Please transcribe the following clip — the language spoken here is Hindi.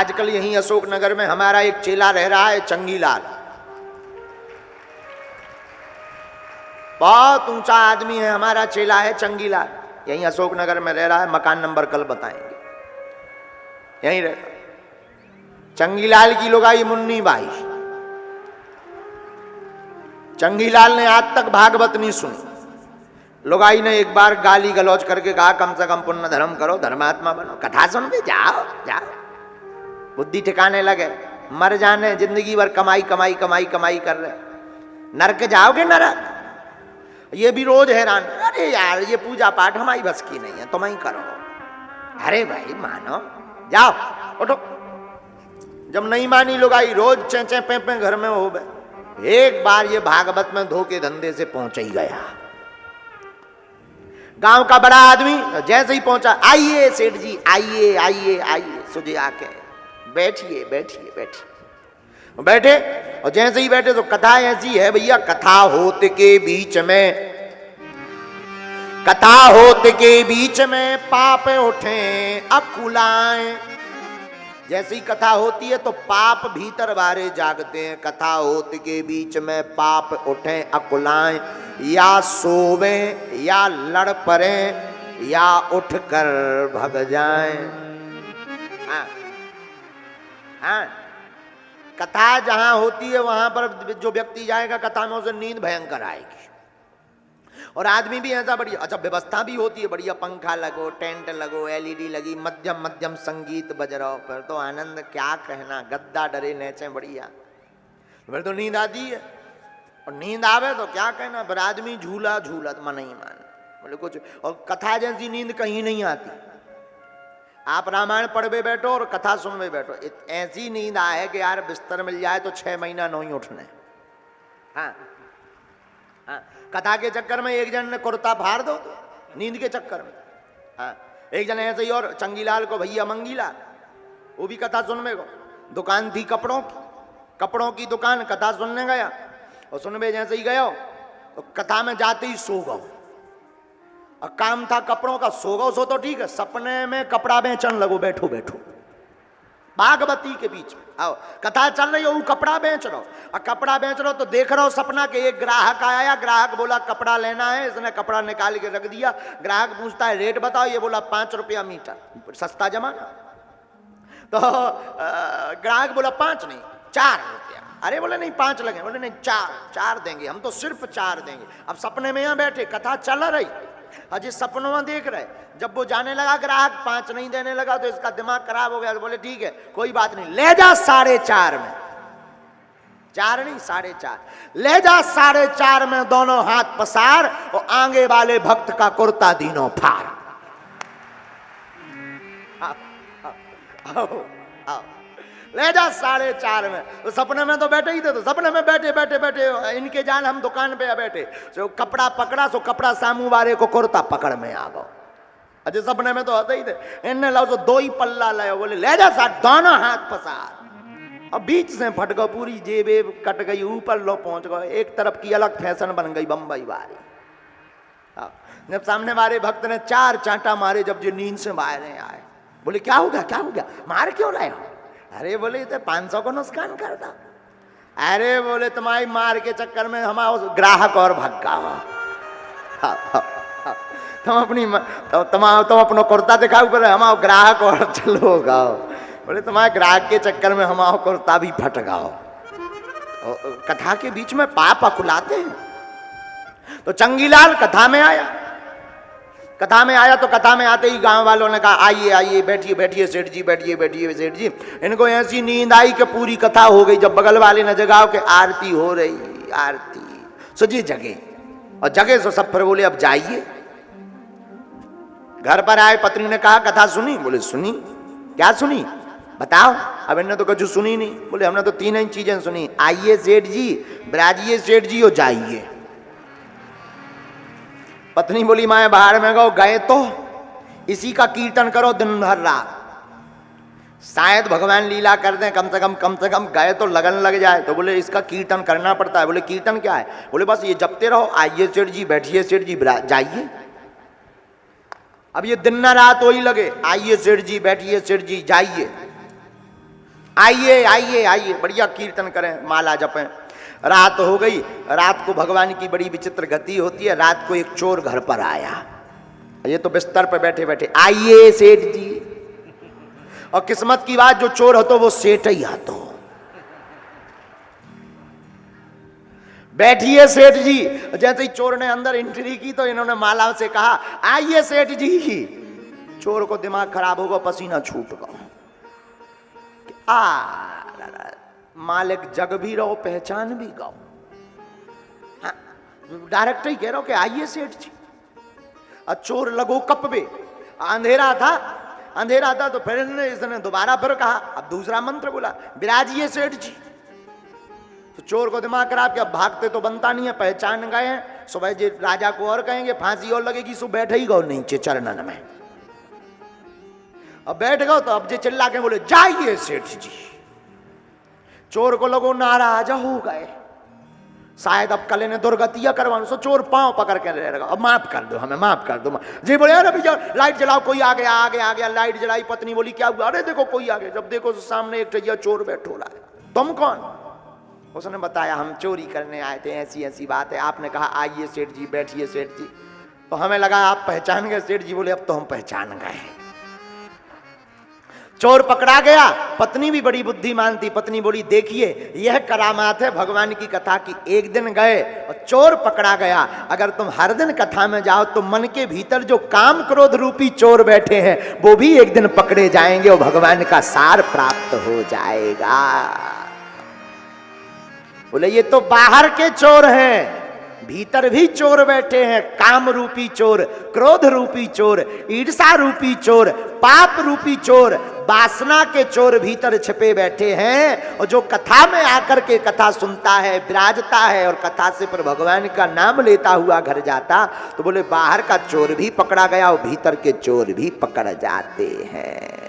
आजकल यहीं अशोकनगर में हमारा एक चेला रह रहा है, चंगीलाल। बहुत ऊंचा आदमी है हमारा चेला है चंगीलाल, यहीं अशोकनगर में रह रहा है। मकान नंबर कल बताएंगे, यहीं रहता। चंगीलाल की लुगाई मुन्नी बाई। चंगीलाल ने आज तक भागवत नहीं सुनी। लुगाई ने एक बार गाली गलौज करके कहा कम से कम पुण्य धर्म करो, धर्मात्मा बनो, कथा सुन के जाओ जाओ, बुद्धि ठिकाने लगे। मर जाने, जिंदगी भर कमाई कमाई कमाई कमाई कर रहे, नरक जाओगे नरक। ये भी रोज हैरान, अरे यार ये पूजा पाठ हमारी बस की नहीं है, तुम ही करो। अरे भाई मानो, जाओ उठो। जब नहीं मानी लुगाई, रोज चेंचे पे घर में हो गए। एक बार ये भागवत में धोखे धंधे से पहुंच ही गया। गांव का बड़ा आदमी जैसे ही पहुंचा, आइए सेठ जी आइए आइए आइए, सुझे आके बैठिए बैठिए बैठिए। बैठे, और जैसे ही बैठे तो कथा ऐसी है भैया, कथा होत के बीच में, कथा होत के बीच में पाप उठे अकुलाएं। जैसी कथा होती है तो पाप भीतर बारे जागते हैं। कथा होत के बीच में पाप उठे अकुलाएं, या सोवे या लड़ पड़े या उठकर भग जाएं। हाँ हाँ, कथा जहां होती है वहां पर जो व्यक्ति जाएगा कथा में, उसे नींद भयंकर आएगी। और आदमी भी ऐसा बढ़िया, अच्छा व्यवस्था भी होती है बढ़िया, पंखा लगो, टेंट लगो, एलईडी लगी, मध्यम मध्यम संगीत बज रहा हो, फिर तो आनंद क्या कहना, गद्दा डरे नेचे बढ़िया, फिर तो नींद आती है। और नींद आवे तो क्या कहना, फिर आदमी झूला झूला मन ही मान, बोले कुछ। और कथा जैसी नींद कहीं नहीं आती। आप रामायण पढ़वे बैठो और कथा सुनवे बैठो, ऐसी नींद आए कि यार बिस्तर मिल जाए तो 6 महीना नहीं उठने। हाँ हाँ, कथा के चक्कर में एक जन ने कुर्ता फाड़ दो नींद के चक्कर में। हाँ, एक जन ऐसे ही, और चंगीलाल को भैया मंगीलाल, वो भी कथा सुनने को, दुकान थी कपड़ों की दुकान, कथा सुनने गया। और सुनवे जैसे ही गयो तो कथा में जाते ही सो गो। और काम था कपड़ों का, सो गो सो तो ठीक है, सपने में कपड़ा बेचन लगो बैठो बैठो भागवती के बीच में। आओ कथा चल रही हो, वो कपड़ा बेच रहा हो, और कपड़ा बेच रहा हो तो देख रहा हो सपना के एक ग्राहक आया, ग्राहक बोला कपड़ा लेना है, इसने कपड़ा निकाल के रख दिया। ग्राहक पूछता है रेट बताओ, ये बोला 5 रुपया मीटर, सस्ता जमाना। तो ग्राहक बोला 5 नहीं 4 रुपया। अरे बोले नहीं 5 लगे, बोले नहीं 4 देंगे, हम तो सिर्फ 4 देंगे। अब सपने में यहाँ बैठे, कथा चल रही, अजय सपनों में देख रहे। जब वो जाने लगा ग्राहक 5 नहीं देने लगा तो इसका दिमाग खराब हो गया। तो बोले ठीक है कोई बात नहीं, ले जा 4.5 में, 4 नहीं 4.5, ले जा 4.5 में, दोनों हाथ पसार और आगे वाले भक्त का कुर्ता दीनों फाड़। ले जा 4.5 में। तो सपने में तो बैठे ही थे, तो सपने में बैठे बैठे बैठे इनके जान हम दुकान पे बैठे, तो कपड़ा पकड़ा, सो कपड़ा सामू वाले को कुर्ता पकड़ में आ गो। अजय सपने में तो आते ही थे, इनने लाओ तो 2 ही पल्ला लाओ, बोले ले जा 60, दोनों हाथ पसार। अब बीच से फट गो, पूरी जेबे कट गई, ऊपर लो पहुंच गए। एक तरफ की अलग फैशन बन गई बम्बई वाली। जब सामने वाले भक्त ने 4 चांटा मारे, जब जो नींद से बाहर आए, बोले क्या हो गया क्या हो गया, मार क्यों रहे हो? अरे बोले तो 500 को नुकसान करता। अरे बोले तुम्हारी मार के चक्कर में हमारा ग्राहक और भक्का। तुम अपना कुर्ता दिखाओ, पर हमारा ग्राहक और चलो गाओ। बोले तुम्हारे ग्राहक के चक्कर में हमारा कुर्ता भी फट गाओ। कथा के बीच में पाप अकुलाते हैं। तो चंगीलाल कथा में आया, कथा में आया तो कथा में आते ही गांव वालों ने कहा आइए आइए बैठिए बैठिए सेठ जी, बैठिए बैठिए सेठ जी। इनको ऐसी नींद आई कि पूरी कथा हो गई। जब बगल वाले ने जगाओ कि आरती हो रही, आरती, सो जी जगे, और जगे सो सब फिर बोले अब जाइए। घर पर आए, पत्नी ने कहा कथा सुनी? बोले सुनी। क्या सुनी बताओ? अब इन्होंने तो कुछ सुनी नहीं। बोले हमने तो 3 ही चीजें सुनी, आइए सेठ जी, ब्राजिए सेठ जी, और जाइए। पत्नी बोली मैं बाहर में गए तो इसी का कीर्तन करो दिन भर रात, शायद भगवान लीला कर दें, कम से कम गए तो लगन लग जाए। तो बोले इसका कीर्तन करना पड़ता है। बोले कीर्तन क्या है? बोले बस ये जपते रहो, आइए सेठ जी, बैठिए सेठ जी, जाइए। अब ये दिन न रात वही लगे, आइए सेठ जी, बैठिए सेठ जी, जाइए। आइए आइए आइए, बढ़िया कीर्तन करें, माला जपें। रात हो गई। रात को भगवान की बड़ी विचित्र गति होती है। रात को एक चोर घर पर आया। ये तो बिस्तर पर बैठे बैठे, आइए सेठ जी। और किस्मत की बात, जो चोर हो तो वो सेठ ही आतो। बैठिए सेठ जी। जैसे ही चोर ने अंदर एंट्री की तो इन्होंने माला से कहा, आइए सेठ जी। चोर को दिमाग खराब होगा, पसीना छूट गया। मालिक जग भी रहो, पहचान भी गाओ। हाँ, डायरेक्ट ही कह रहा हूं कि आइए सेठ जी। और चोर लगो कपबे। अंधेरा था तो फिर इसने दोबारा फिर कहा, अब दूसरा मंत्र बोला, विराजिए सेठ जी। तो चोर को दिमाग खराब कि अब भागते तो बनता नहीं है, पहचान गए हैं। सुबह जी राजा को और कहेंगे, फांसी और लगेगी, सो बैठे ही गो नीचे चरणन में। अब बैठ गए तो अब जे चिल्ला के बोले, जाइए सेठ जी। चोर को लगो नाराज हो गए, शायद अब कल ने दुर्गतिया करवाने। सो चोर पांव पकड़ के रहेगा, अब माफ कर दो, हमें माफ कर दो। जी बोले, अरे भैया लाइट जलाओ, कोई आ गया, आ गया। लाइट जलाई, पत्नी बोली, क्या हुआ? अरे देखो कोई आ गया। जब देखो तो सामने एक टैया चोर बैठो रहा है। तुम कौन? उसने बताया, हम चोरी करने आए थे, ऐसी ऐसी बात है। आपने कहा आइए सेठ जी, बैठिए सेठ जी। तो हमें लगा आप पहचान गए। सेठ जी बोले, अब तो हम पहचान गए। चोर पकड़ा गया। पत्नी भी बड़ी बुद्धिमान थी। पत्नी बोली, देखिए यह करामात है भगवान की कथा की। एक दिन गए और चोर पकड़ा गया। अगर तुम हर दिन कथा में जाओ तो मन के भीतर जो काम क्रोध रूपी चोर बैठे हैं वो भी एक दिन पकड़े जाएंगे और भगवान का सार प्राप्त हो जाएगा। बोले, ये तो बाहर के चोर हैं, भीतर भी चोर बैठे हैं। काम रूपी चोर, क्रोध रूपी चोर, ईर्षा रूपी चोर, पाप रूपी चोर, वासना के चोर भीतर छिपे बैठे हैं। और जो कथा में आकर के कथा सुनता है, विराजता है और कथा से पर भगवान का नाम लेता हुआ घर जाता, तो बोले बाहर का चोर भी पकड़ा गया और भीतर के चोर भी पकड़ जाते हैं।